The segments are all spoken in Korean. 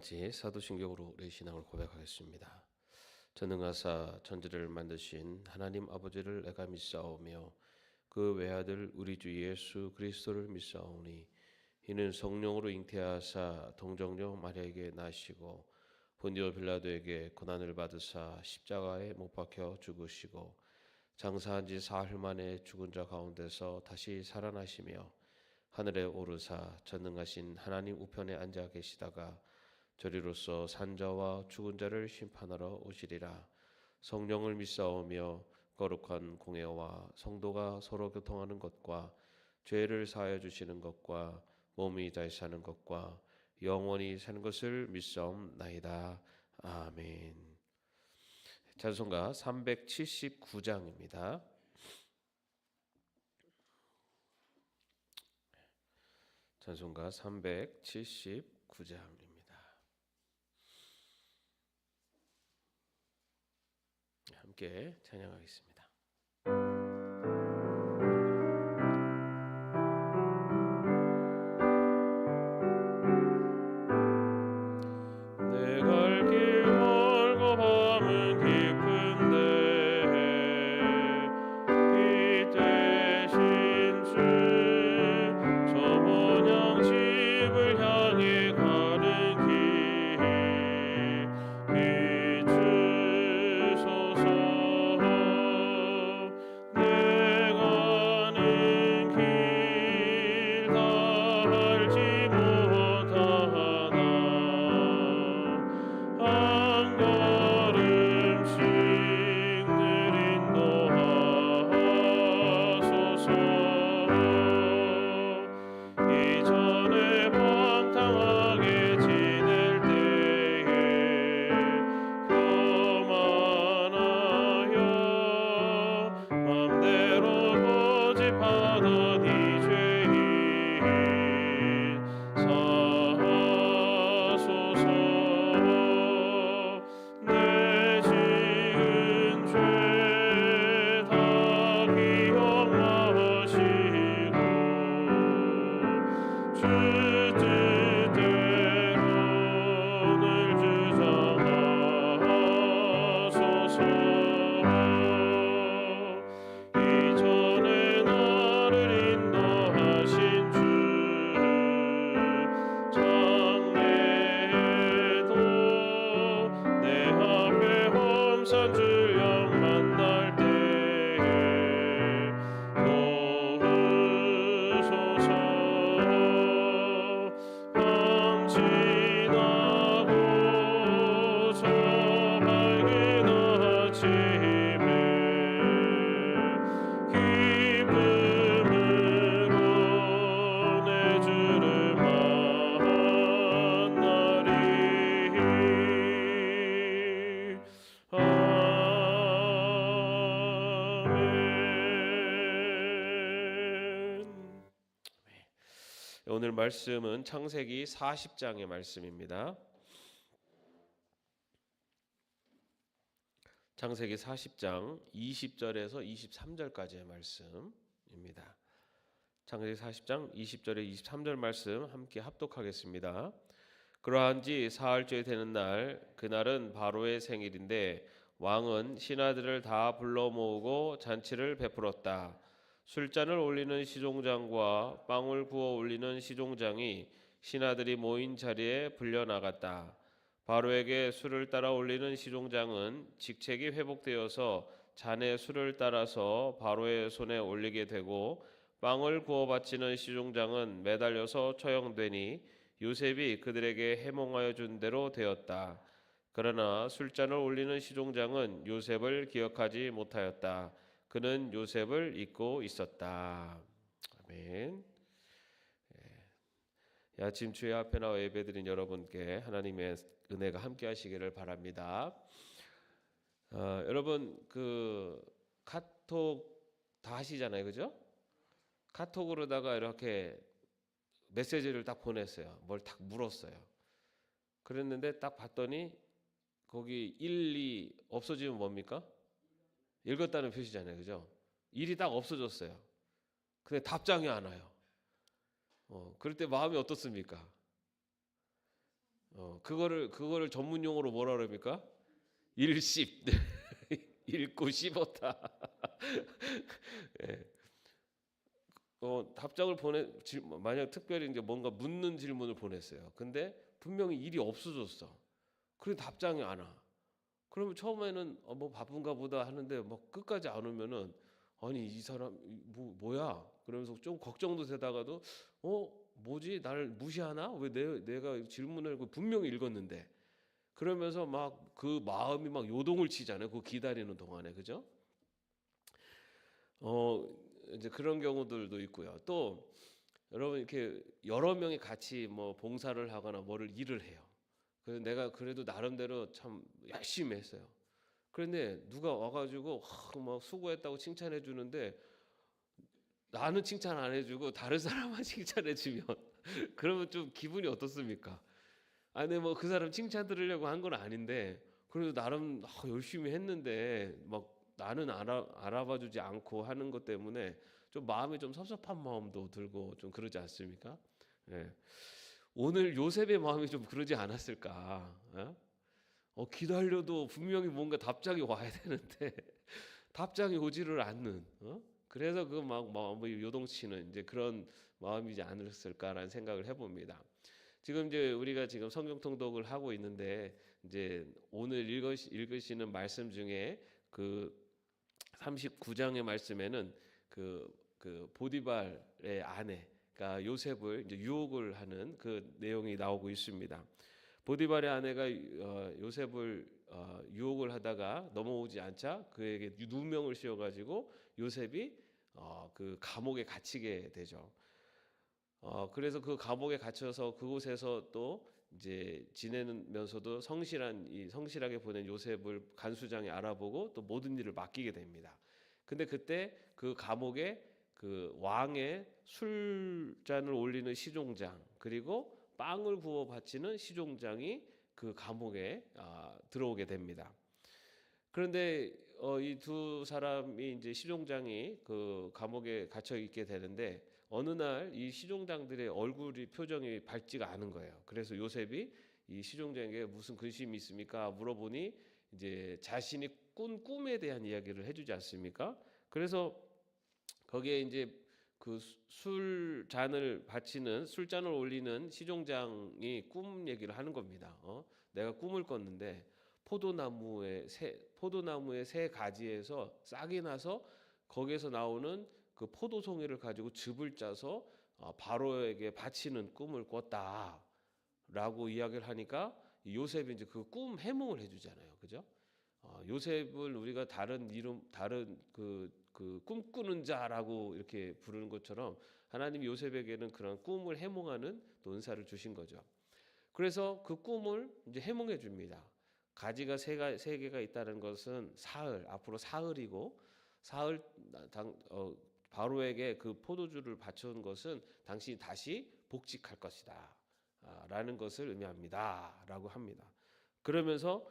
같이 사도신경으로 우리 신앙을 고백하겠습니다. 전능하사 천지를 만드신 하나님 아버지를 내가 믿사오며 그 외아들 우리 주 예수 그리스도를 믿사오니 이는 성령으로 잉태하사 동정녀 마리아에게 나시고 본디오 빌라도에게 고난을 받으사 십자가에 못 박혀 죽으시고 장사한 지 사흘 만에 죽은 자 가운데서 다시 살아나시며 하늘에 오르사 전능하신 하나님 우편에 앉아 계시다가 저리로서 산자와 죽은 자를 심판하러 오시리라. 성령을 믿사오며 거룩한 공예와 성도가 서로 교통하는 것과 죄를 사하여 주시는 것과 몸이 다시 사는 것과 영원히 사는 것을 믿사옵나이다. 아멘. 찬송가 379장입니다. 찬송가 379장입니다. 함께 찬양하겠습니다. 내 갈 길 멀고 밤은 깊은데 빛 되신 주 저 본향 집을 향해 가는 길 비추소서. 내 가는 길 다 알지 못하나 한 걸음씩 늘 인도하소서. 이전에 방탕하게 지낼 때에 교만하여 맘대로 고집하던 이 죄인 사하소서. 내 지은 죄 다 기억하시고 주 뜻대로 늘 주장하소서. 이전에 나를 인도하신 주 장래에도 내 앞에 험산 주영 만날 때에 도우소서. 밤 지나고 저 밝은 아침에 기쁨으로 내 주를 만나리. 아멘. 오늘 말씀은 창세기 40장의 말씀입니다. 창세기 40장 20절에서 23절까지의 말씀입니다. 창세기 40장 20절에 23절 말씀 함께 합독하겠습니다. 그러한 지 사흘째 되는 날, 그날은 바로의 생일인데 왕은 신하들을 다 불러 모으고 잔치를 베풀었다. 술잔을 올리는 시종장과 빵을 구워 올리는 시종장이 신하들이 모인 자리에 불려나갔다. 바로에게 술을 따라 올리는 시종장은 직책이 회복되어서 잔에 술을 따라서 바로의 손에 올리게 되고, 빵을 구워 바치는 시종장은 매달려서 처형되니 요셉이 그들에게 해몽하여 준 대로 되었다. 그러나 술잔을 올리는 시종장은 요셉을 기억하지 못하였다. 그는 요셉을 잊고 있었다. 아멘. 아침 주의 앞에 나와 예배드린 여러분께 하나님의 은혜가 함께 하시기를 바랍니다. 여러분 그 카톡 다 하시잖아요, 그죠? 카톡으로다가 이렇게 메시지를 딱 보냈어요. 뭘 딱 물었어요. 그랬는데 딱 봤더니 거기 1, 2 없어지면 뭡니까? 읽었다는 표시잖아요, 그죠? 1이 딱 없어졌어요. 근데 답장이 안 와요. 그럴 때 마음이 어떻습니까? 그거를 전문 용어로 뭐라 그럽니까? 일십. 읽고 씹었다. 예. 답장을 만약 특별히 이제 뭔가 묻는 질문을 보냈어요. 근데 분명히 일이 없어졌어. 그래 답장이 안 와. 그러면 처음에는 뭐 바쁜가 보다 하는데 뭐 끝까지 안 오면은 아니 이 사람 뭐야? 그러면서 좀 걱정도 되다가도 뭐지? 나를 무시하나? 왜 내가 질문을 분명히 읽었는데 그러면서 막 그 마음이 막 요동을 치잖아요. 그 기다리는 동안에 그죠? 이제 그런 경우들도 있고요. 또 여러분 이렇게 여러 명이 같이 뭐 봉사를 하거나 뭐를 일을 해요. 그래서 내가 그래도 나름대로 참 열심히 했어요. 그런데 누가 와가지고 막 수고했다고 칭찬해 주는데 나는 칭찬 안 해주고 다른 사람만 칭찬해 주면 그러면 좀 기분이 어떻습니까? 아니 뭐 그 사람 칭찬 들으려고 한 건 아닌데 그래도 나름 열심히 했는데 막 나는 알아봐주지 않고 하는 것 때문에 좀 마음이 좀 섭섭한 마음도 들고 좀 그러지 않습니까? 예. 오늘 요셉의 마음이 좀 그러지 않았을까? 기다려도 분명히 뭔가 답장이 와야 되는데 답장이 오지를 않는. 그래서 그 막 마음이 요동치는 이제 그런 마음이지 않았을까라는 생각을 해봅니다. 지금 이제 우리가 지금 성경 통독을 하고 있는데 이제 오늘 읽으시는 말씀 중에 그 39장의 말씀에는 그 보디발의 아내가 요셉을 이제 유혹을 하는 그 내용이 나오고 있습니다. 보디발의 아내가 요셉을 유혹을 하다가 넘어오지 않자 그에게 누명을 씌워가지고 요셉이 그 감옥에 갇히게 되죠. 그래서 그 감옥에 갇혀서 그곳에서 또 이제 지내면서도 성실하게 보낸 요셉을 간수장이 알아보고 또 모든 일을 맡기게 됩니다. 근데 그때 그 감옥에 그 왕의 술잔을 올리는 시종장 그리고 빵을 구워 바치는 시종장이 그 감옥에 들어오게 됩니다. 그런데 이 두 사람이 이제 시종장이 그 감옥에 갇혀 있게 되는데 어느 날 이 시종장들의 얼굴이 표정이 밝지가 않은 거예요. 그래서 요셉이 이 시종장에게 무슨 근심이 있습니까? 물어보니 이제 자신이 꾼 꿈에 대한 이야기를 해주지 않습니까? 그래서 거기에 이제 그 술잔을 올리는 시종장이 꿈 얘기를 하는 겁니다. 내가 꿈을 꿨는데 포도나무의 새 가지에서 싹이 나서 거기에서 나오는 그 포도송이를 가지고 즙을 짜서 바로에게 바치는 꿈을 꿨다라고 이야기를 하니까 요셉이 이제 그 꿈 해몽을 해주잖아요, 그죠? 요셉을 우리가 다른 그 꿈꾸는 자라고 이렇게 부르는 것처럼 하나님이 요셉에게는 그런 꿈을 해몽하는 또 은사를 주신 거죠. 그래서 그 꿈을 이제 해몽해 줍니다. 가지가 세 개가 있다는 것은 앞으로 사흘이고 바로에게 그 포도주를 바쳐온 것은 당신이 다시 복직할 것이다 라는 것을 의미합니다 라고 합니다. 그러면서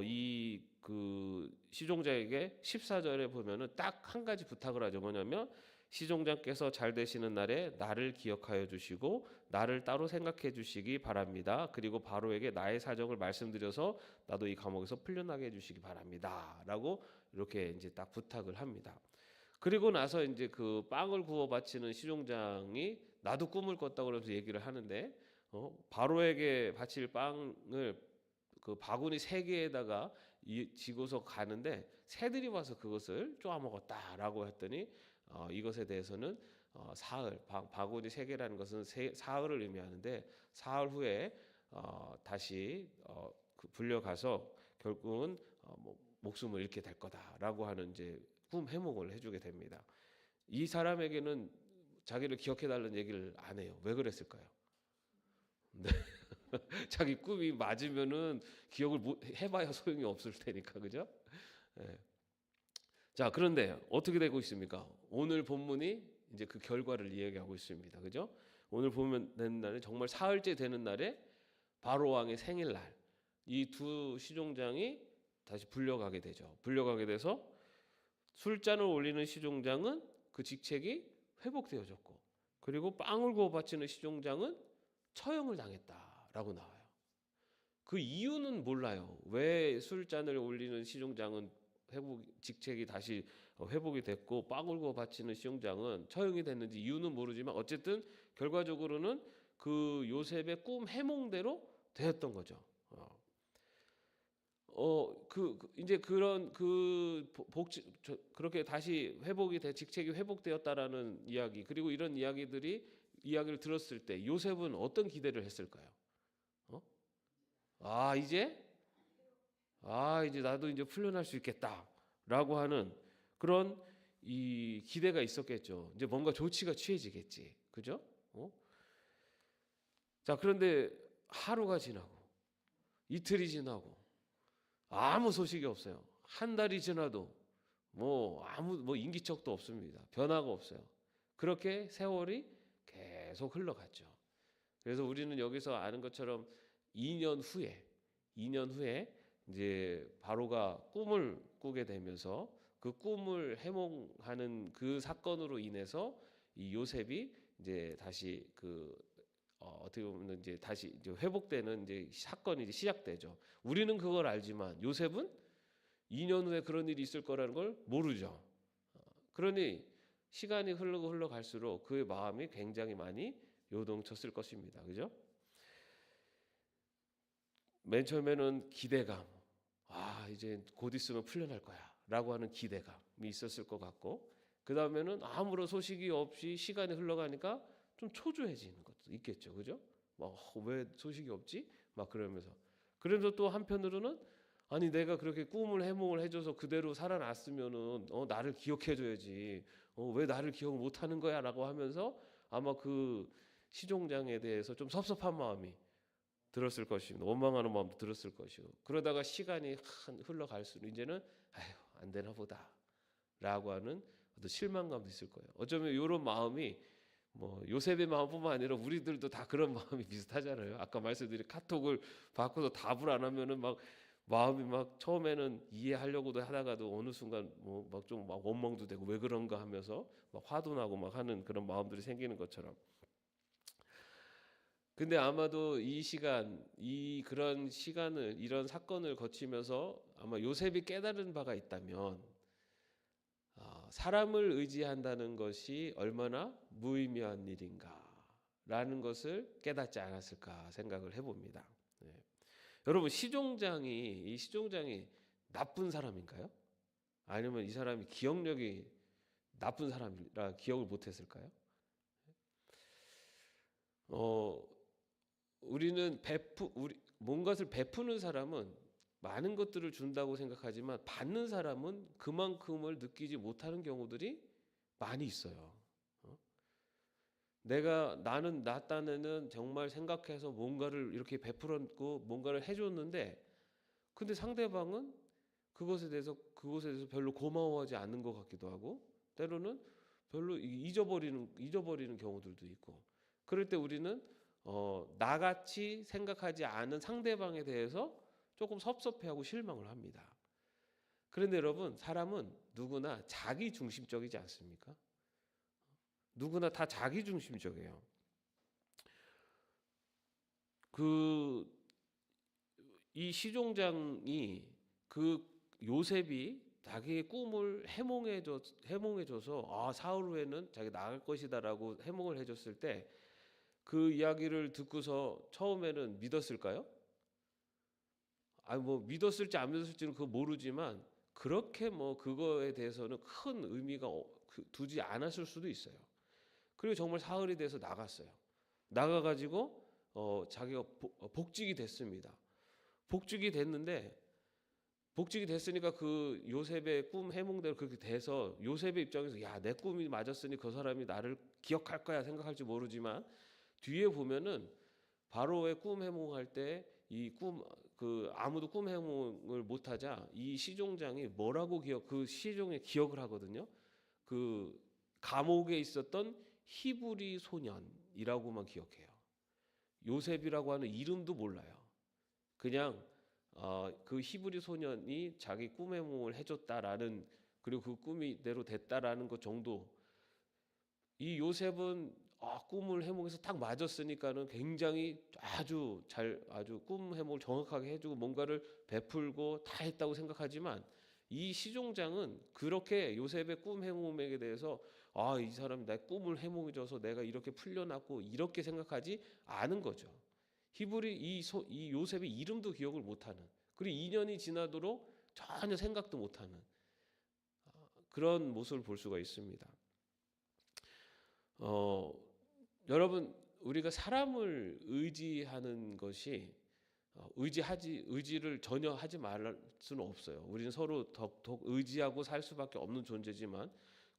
이 그 시종자에게 14절에 보면은 딱 한 가지 부탁을 하죠. 뭐냐면 시종장께서 잘 되시는 날에 나를 기억하여 주시고 나를 따로 생각해 주시기 바랍니다. 그리고 바로에게 나의 사정을 말씀드려서 나도 이 감옥에서 풀려나게 해 주시기 바랍니다라고 이렇게 이제 딱 부탁을 합니다. 그리고 나서 이제 그 빵을 구워 바치는 시종장이 나도 꿈을 꿨다고 그러면서 얘기를 하는데 바로에게 바칠 빵을 그 바구니 3개에다가 지고서 가는데 새들이 와서 그것을 쪼아 먹었다라고 했더니 이것에 대해서는 바구니 3개라는 것은 사흘을 의미하는데 사흘 후에 다시 불려가서 결국은 목숨을 잃게 될 거다라고 하는 이제 꿈 해몽을 해주게 됩니다. 이 사람에게는 자기를 기억해달라는 얘기를 안 해요. 왜 그랬을까요? 네. 자기 꿈이 맞으면은 기억을 해봐야 소용이 없을 테니까 그죠? 네. 자 그런데 어떻게 되고 있습니까? 오늘 본문이 이제 그 결과를 이야기하고 있습니다. 그죠? 오늘 보면 되는 날에 정말 사흘째 되는 날에 바로 왕의 생일날 이 두 시종장이 다시 불려가게 되죠. 불려가게 돼서 술잔을 올리는 시종장은 그 직책이 회복되어졌고 그리고 빵을 구워 바치는 시종장은 처형을 당했다라고 나와요. 그 이유는 몰라요. 왜 술잔을 올리는 시종장은 직책이 다시 회복이 됐고 빠글고 바치는 시종장은 처형이 됐는지 이유는 모르지만 어쨌든 결과적으로는 그 요셉의 꿈 해몽대로 되었던 거죠. 이제 그런 그렇게 다시 회복이 돼 직책이 회복되었다라는 이야기, 그리고 이런 이야기를 들었을 때 요셉은 어떤 기대를 했을까요? 아 이제 나도 이제 풀려날 수 있겠다라고 하는 그런 이 기대가 있었겠죠. 이제 뭔가 조치가 취해지겠지, 그죠? 자, 그런데 하루가 지나고 이틀이 지나고 아무 소식이 없어요. 한 달이 지나도 뭐 인기척도 없습니다. 변화가 없어요. 그렇게 세월이 계속 흘러갔죠. 그래서 우리는 여기서 아는 것처럼 2년 후에 이제 바로가 꿈을 꾸게 되면서 그 꿈을 해몽하는 그 사건으로 인해서 이 요셉이 이제 다시 어떻게 보면 이제 다시 이제 회복되는 이제 사건이 이제 시작되죠. 우리는 그걸 알지만 요셉은 2년 후에 그런 일이 있을 거라는 걸 모르죠. 그러니 시간이 흘러갈수록 그의 마음이 굉장히 많이 요동쳤을 것입니다. 그죠? 맨 처음에는 기대감, 이제 곧 있으면 풀려날 거야라고 하는 기대감이 있었을 것 같고, 그 다음에는 아무런 소식이 없이 시간이 흘러가니까 좀 초조해지는 것도 있겠죠, 그죠? 왜 소식이 없지? 막 그러면서 또 한편으로는 아니 내가 그렇게 꿈을 해몽을 해줘서 그대로 살아났으면은 나를 기억해줘야지. 왜 나를 기억 못하는 거야라고 하면서 아마 그 시종장에 대해서 좀 섭섭한 마음이 들었을 것이고 원망하는 마음도 들었을 것이고, 그러다가 시간이 흘러갈수록 이제는 안 되나 보다라고 하는 어떤 실망감도 있을 거예요. 어쩌면 이런 마음이 요셉의 마음뿐만 아니라 우리들도 다 그런 마음이 비슷하잖아요. 아까 말씀드린 카톡을 받고서 답을 안 하면은 마음이 처음에는 이해하려고도 하다가도 어느 순간 좀 원망도 되고 왜 그런가 하면서 화도 나고 하는 그런 마음들이 생기는 것처럼. 근데 아마도 그런 시간을 이런 사건을 거치면서 아마 요셉이 깨달은 바가 있다면 사람을 의지한다는 것이 얼마나 무의미한 일인가라는 것을 깨닫지 않았을까 생각을 해봅니다. 네. 여러분 이 시종장이 나쁜 사람인가요? 아니면 이 사람이 기억력이 나쁜 사람이라 기억을 못했을까요? 우리는 뭔가를 베푸는 사람은 많은 것들을 준다고 생각하지만 받는 사람은 그만큼을 느끼지 못하는 경우들이 많이 있어요. 나는 나 딴에는 정말 생각해서 뭔가를 이렇게 베풀었고 뭔가를 해줬는데, 근데 상대방은 그것에 대해서 별로 고마워하지 않는 것 같기도 하고, 때로는 별로 잊어버리는 경우들도 있고, 그럴 때 우리는 나같이 생각하지 않은 상대방에 대해서 조금 섭섭해하고 실망을 합니다. 그런데 여러분 사람은 누구나 자기 중심적이지 않습니까? 누구나 다 자기 중심적이에요. 이 시종장이 요셉이 자기의 꿈을 해몽해줘서 사흘 후에는 자기 나갈 것이다라고 해몽을 해줬을 때 그 이야기를 듣고서 처음에는 믿었을까요? 믿었을지 안 믿었을지는 그거 모르지만 그렇게 그거에 대해서는 큰 의미가 두지 않았을 수도 있어요. 그리고 정말 사흘이 돼서 나갔어요. 나가가지고 자기가 복직이 됐습니다. 복직이 됐으니까 그 요셉의 꿈 해몽대로 그렇게 돼서 요셉의 입장에서 내 꿈이 맞았으니 그 사람이 나를 기억할 거야 생각할지 모르지만, 뒤에 보면은 바로의 꿈 해몽할 때 아무도 꿈 해몽을 못하자 이 시종장이 그 시종의 기억을 하거든요. 그 감옥에 있었던 히브리 소년이라고만 기억해요. 요셉이라고 하는 이름도 몰라요. 그냥 그 히브리 소년이 자기 꿈 해몽을 해줬다라는, 그리고 그 꿈이 대로 됐다라는 것 정도. 이 요셉은 꿈을 해몽해서 딱 맞았으니까는 굉장히 아주 꿈 해몽을 정확하게 해주고 뭔가를 베풀고 다 했다고 생각하지만 이 시종장은 그렇게 요셉의 꿈 해몽에 대해서 이 사람이 내 꿈을 해몽해줘서 내가 이렇게 풀려났고 이렇게 생각하지 않은 거죠. 히브리 이 요셉의 이름도 기억을 못하는, 그리고 2년이 지나도록 전혀 생각도 못하는 그런 모습을 볼 수가 있습니다. 여러분, 우리가 사람을 의지하는 것이 의지를 전혀 하지 말 수는 없어요. 우리는 서로 더욱 의지하고 살 수밖에 없는 존재지만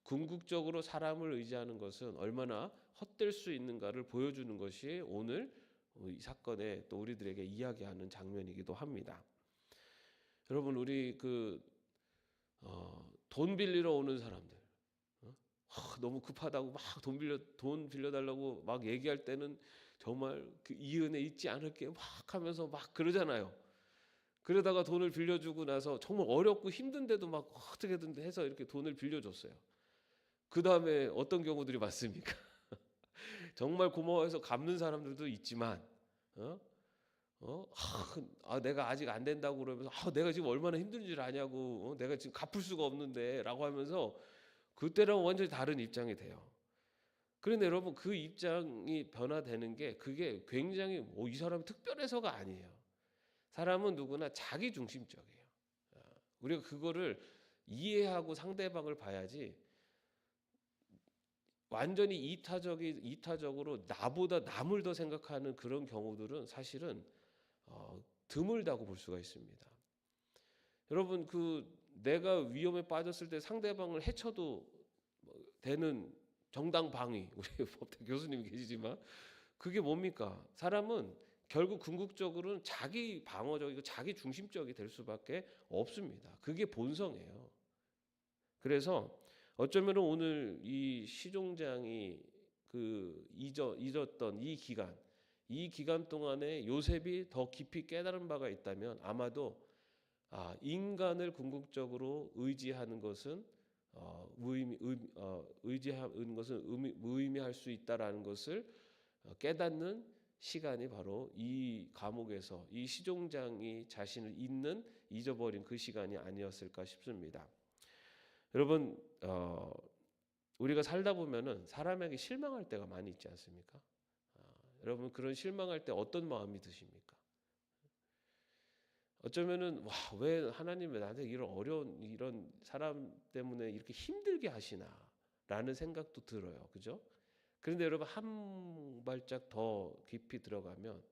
궁극적으로 사람을 의지하는 것은 얼마나 헛될 수 있는가를 보여주는 것이 오늘 이 사건에 또 우리들에게 이야기하는 장면이기도 합니다. 여러분, 우리 돈 빌리러 오는 사람들, 너무 급하다고 막 돈 빌려달라고 막 얘기할 때는 정말 이 은혜 잊지 않을게 막 하면서 막 그러잖아요. 그러다가 돈을 빌려주고 나서 정말 어렵고 힘든데도 막 어떻게든 해서 이렇게 돈을 빌려줬어요. 그 다음에 어떤 경우들이 많습니까? 정말 고마워해서 갚는 사람들도 있지만, 내가 아직 안 된다고 그러면서 내가 지금 얼마나 힘든 줄 아냐고, 내가 지금 갚을 수가 없는데라고 하면서 그때랑 완전히 다른 입장이 돼요. 그런데 여러분, 그 입장이 변화되는 게 그게 굉장히 이 사람이 특별해서가 아니에요. 사람은 누구나 자기 중심적이에요. 우리가 그거를 이해하고 상대방을 봐야지 완전히 이타적으로 나보다 남을 더 생각하는 그런 경우들은 사실은 드물다고 볼 수가 있습니다. 여러분, 내가 위험에 빠졌을 때 상대방을 해쳐도 되는 정당방위, 우리 법대 교수님이 계시지만 그게 뭡니까? 사람은 결국 궁극적으로는 자기 방어적이고 자기 중심적이 될 수밖에 없습니다. 그게 본성이에요. 그래서 어쩌면 오늘 이 시종장이 잊었던 이 기간 동안에 요셉이 더 깊이 깨달은 바가 있다면 아마도 인간을 궁극적으로 의지하는 것은 무의미할 수 있다라는 것을 깨닫는 시간이 바로 이 감옥에서 이 시종장이 자신을 잊어버린 그 시간이 아니었을까 싶습니다. 여러분, 우리가 살다 보면은 사람에게 실망할 때가 많이 있지 않습니까? 여러분, 그런 실망할 때 어떤 마음이 드십니까? 어쩌면은 왜 하나님 나한테 이런 사람 때문에 이렇게 힘들게 하시나라는 생각도 들어요. 그죠? 그런데 여러분, 한 발짝 더 깊이 들어가면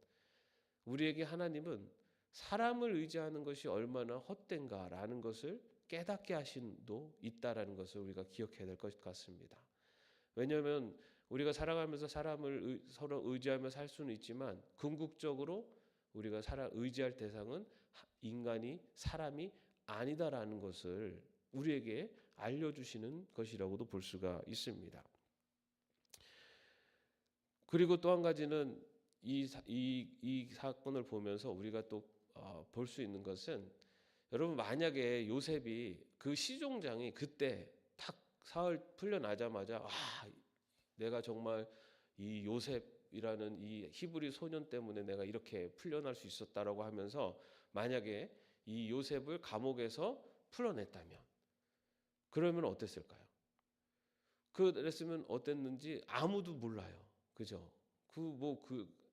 우리에게 하나님은 사람을 의지하는 것이 얼마나 헛된가라는 것을 깨닫게 하신도 있다라는 것을 우리가 기억해야 될 것 같습니다. 왜냐하면 우리가 살아가면서 사람을 서로 의지하며 살 수는 있지만 궁극적으로 우리가 의지할 대상은 사람이 아니다라는 것을 우리에게 알려주시는 것이라고도 볼 수가 있습니다. 그리고 또 한 가지는 이 사건을 보면서 우리가 또 볼 수 있는 것은, 여러분, 만약에 요셉이 그 시종장이 그때 탁 사흘 풀려나자마자 내가 정말 이 요셉이라는 이 히브리 소년 때문에 내가 이렇게 풀려날 수 있었다라고 하면서 만약에 이 요셉을 감옥에서 풀어냈다면 그러면 어땠을까요? 그랬으면 어땠는지 아무도 몰라요. 그죠?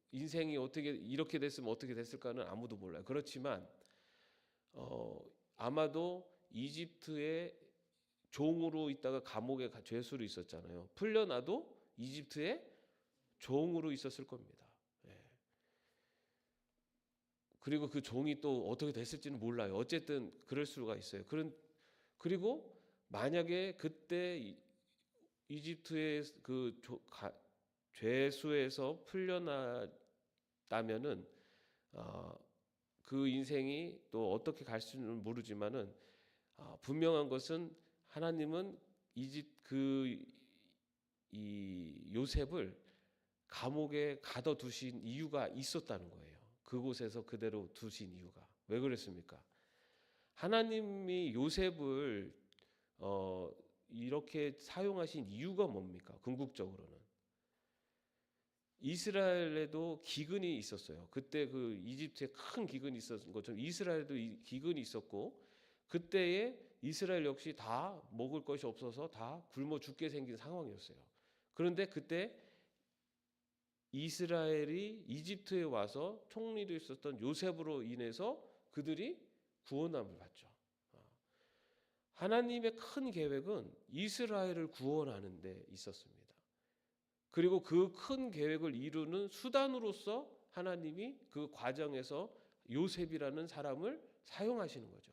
인생이 어떻게 이렇게 됐으면 어떻게 됐을까는 아무도 몰라요. 그렇지만 아마도 이집트의 종으로 있다가 감옥에 죄수로 있었잖아요. 풀려나도 이집트의 종으로 있었을 겁니다. 그리고 그 종이 또 어떻게 됐을지는 몰라요. 어쨌든 그럴 수가 있어요. 그리고 만약에 그때 이집트의 죄수에서 풀려났다면은 그 인생이 또 어떻게 갈지는 모르지만은 분명한 것은 하나님은 이 요셉을 감옥에 가둬두신 이유가 있었다는 거예요. 그곳에서 그대로 두신 이유가 왜 그랬습니까? 하나님이 요셉을 이렇게 사용하신 이유가 뭡니까? 궁극적으로는 이스라엘에도 기근이 있었어요. 그때 그 이집트에 큰 기근이 있었던 것처럼 이스라엘에도 기근이 있었고, 그때에 이스라엘 역시 다 먹을 것이 없어서 다 굶어 죽게 생긴 상황이었어요. 그런데 그때 이스라엘이 이집트에 와서 총리로 있었던 요셉으로 인해서 그들이 구원함을 받죠. 하나님의 큰 계획은 이스라엘을 구원하는 데 있었습니다. 그리고 그 큰 계획을 이루는 수단으로서 하나님이 그 과정에서 요셉이라는 사람을 사용하시는 거죠.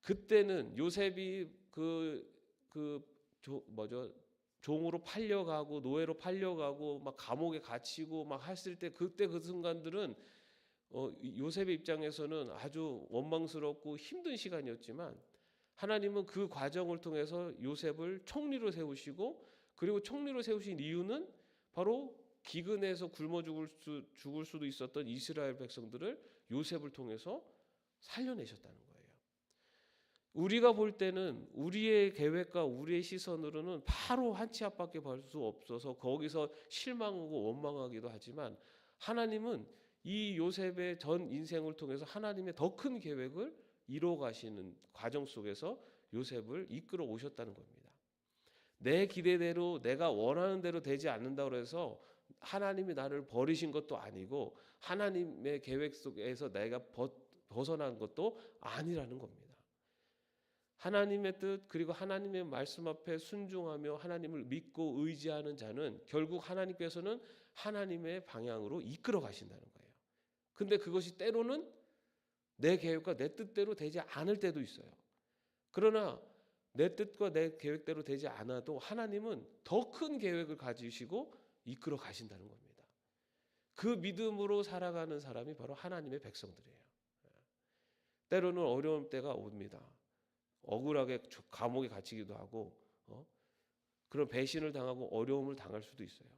그때는 요셉이 종으로 팔려가고 노예로 팔려가고 막 감옥에 갇히고 막 했을 때 그때 그 순간들은 요셉의 입장에서는 아주 원망스럽고 힘든 시간이었지만 하나님은 그 과정을 통해서 요셉을 총리로 세우시고, 그리고 총리로 세우신 이유는 바로 기근에서 굶어 죽을 수도 있었던 이스라엘 백성들을 요셉을 통해서 살려내셨다는 거예요. 우리가 볼 때는 우리의 계획과 우리의 시선으로는 바로 한 치 앞밖에 볼 수 없어서 거기서 실망하고 원망하기도 하지만, 하나님은 이 요셉의 전 인생을 통해서 하나님의 더 큰 계획을 이루어 가시는 과정 속에서 요셉을 이끌어 오셨다는 겁니다. 내 기대대로 내가 원하는 대로 되지 않는다고 해서 하나님이 나를 버리신 것도 아니고 하나님의 계획 속에서 내가 벗어난 것도 아니라는 겁니다. 하나님의 뜻 그리고 하나님의 말씀 앞에 순종하며 하나님을 믿고 의지하는 자는 결국 하나님께서는 하나님의 방향으로 이끌어 가신다는 거예요. 근데 그것이 때로는 내 계획과 내 뜻대로 되지 않을 때도 있어요. 그러나 내 뜻과 내 계획대로 되지 않아도 하나님은 더 큰 계획을 가지시고 이끌어 가신다는 겁니다. 그 믿음으로 살아가는 사람이 바로 하나님의 백성들이에요. 때로는 어려운 때가 옵니다. 억울하게 감옥에 갇히기도 하고 그런 배신을 당하고 어려움을 당할 수도 있어요.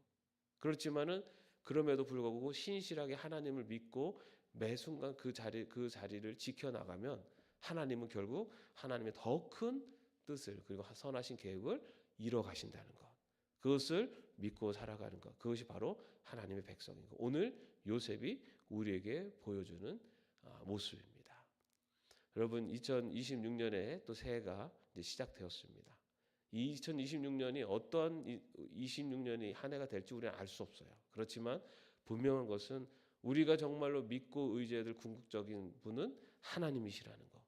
그렇지만은 그럼에도 불구하고 신실하게 하나님을 믿고 매 순간 그 자리를 지켜나가면 하나님은 결국 하나님의 더 큰 뜻을 그리고 선하신 계획을 이뤄 가신다는 것, 그것을 믿고 살아가는 것, 그것이 바로 하나님의 백성인 것. 오늘 요셉이 우리에게 보여주는 모습입니다. 여러분, 2026년에 또 새해가 이제 시작되었습니다. 이 2026년이 어떠한 26년이 한 해가 될지 우리는 알 수 없어요. 그렇지만 분명한 것은 우리가 정말로 믿고 의지해야 될 궁극적인 분은 하나님이시라는 것.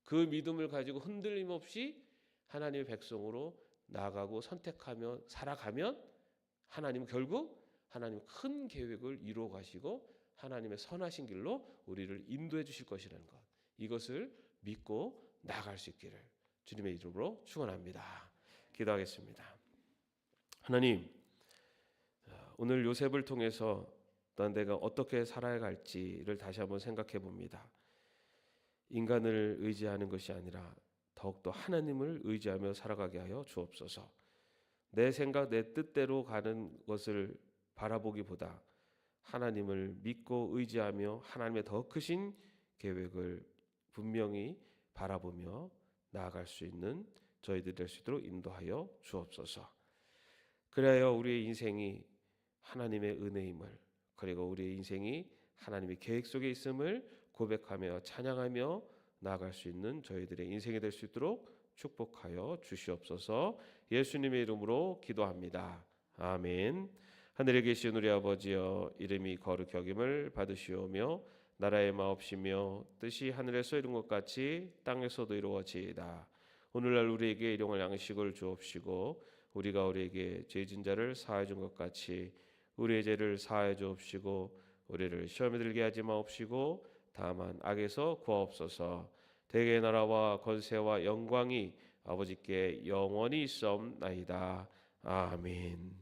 그 믿음을 가지고 흔들림 없이 하나님의 백성으로 나아가고 선택하며 살아가면 하나님은 결국 하나님의 큰 계획을 이루어 가시고 하나님의 선하신 길로 우리를 인도해 주실 것이라는 것. 이것을 믿고 나아갈 수 있기를 주님의 이름으로 축원합니다. 기도하겠습니다. 하나님, 오늘 요셉을 통해서 또한 내가 어떻게 살아야 할지를 다시 한번 생각해 봅니다. 인간을 의지하는 것이 아니라 더욱더 하나님을 의지하며 살아가게 하여 주옵소서. 내 생각, 내 뜻대로 가는 것을 바라보기보다 하나님을 믿고 의지하며 하나님의 더 크신 계획을 분명히 바라보며 나아갈 수 있는 저희들 될 수 있도록 인도하여 주옵소서. 그래야 우리의 인생이 하나님의 은혜임을, 그리고 우리의 인생이 하나님의 계획 속에 있음을 고백하며 찬양하며 나아갈 수 있는 저희들의 인생이 될 수 있도록 축복하여 주시옵소서. 예수님의 이름으로 기도합니다. 아멘. 하늘에 계신 우리 아버지여, 이름이 거룩히 여김을 받으시오며 나라의 마옵시며 뜻이 하늘에서 이룬 것 같이 땅에서도 이루어지이다. 오늘날 우리에게 일용할 양식을 주옵시고 우리가 우리에게 죄진 자를 사하여 준 것 같이 우리의 죄를 사하여 주옵시고 우리를 시험에 들게 하지 마옵시고 다만 악에서 구하옵소서. 대개의 나라와 권세와 영광이 아버지께 영원히 있사옵나이다. 아멘.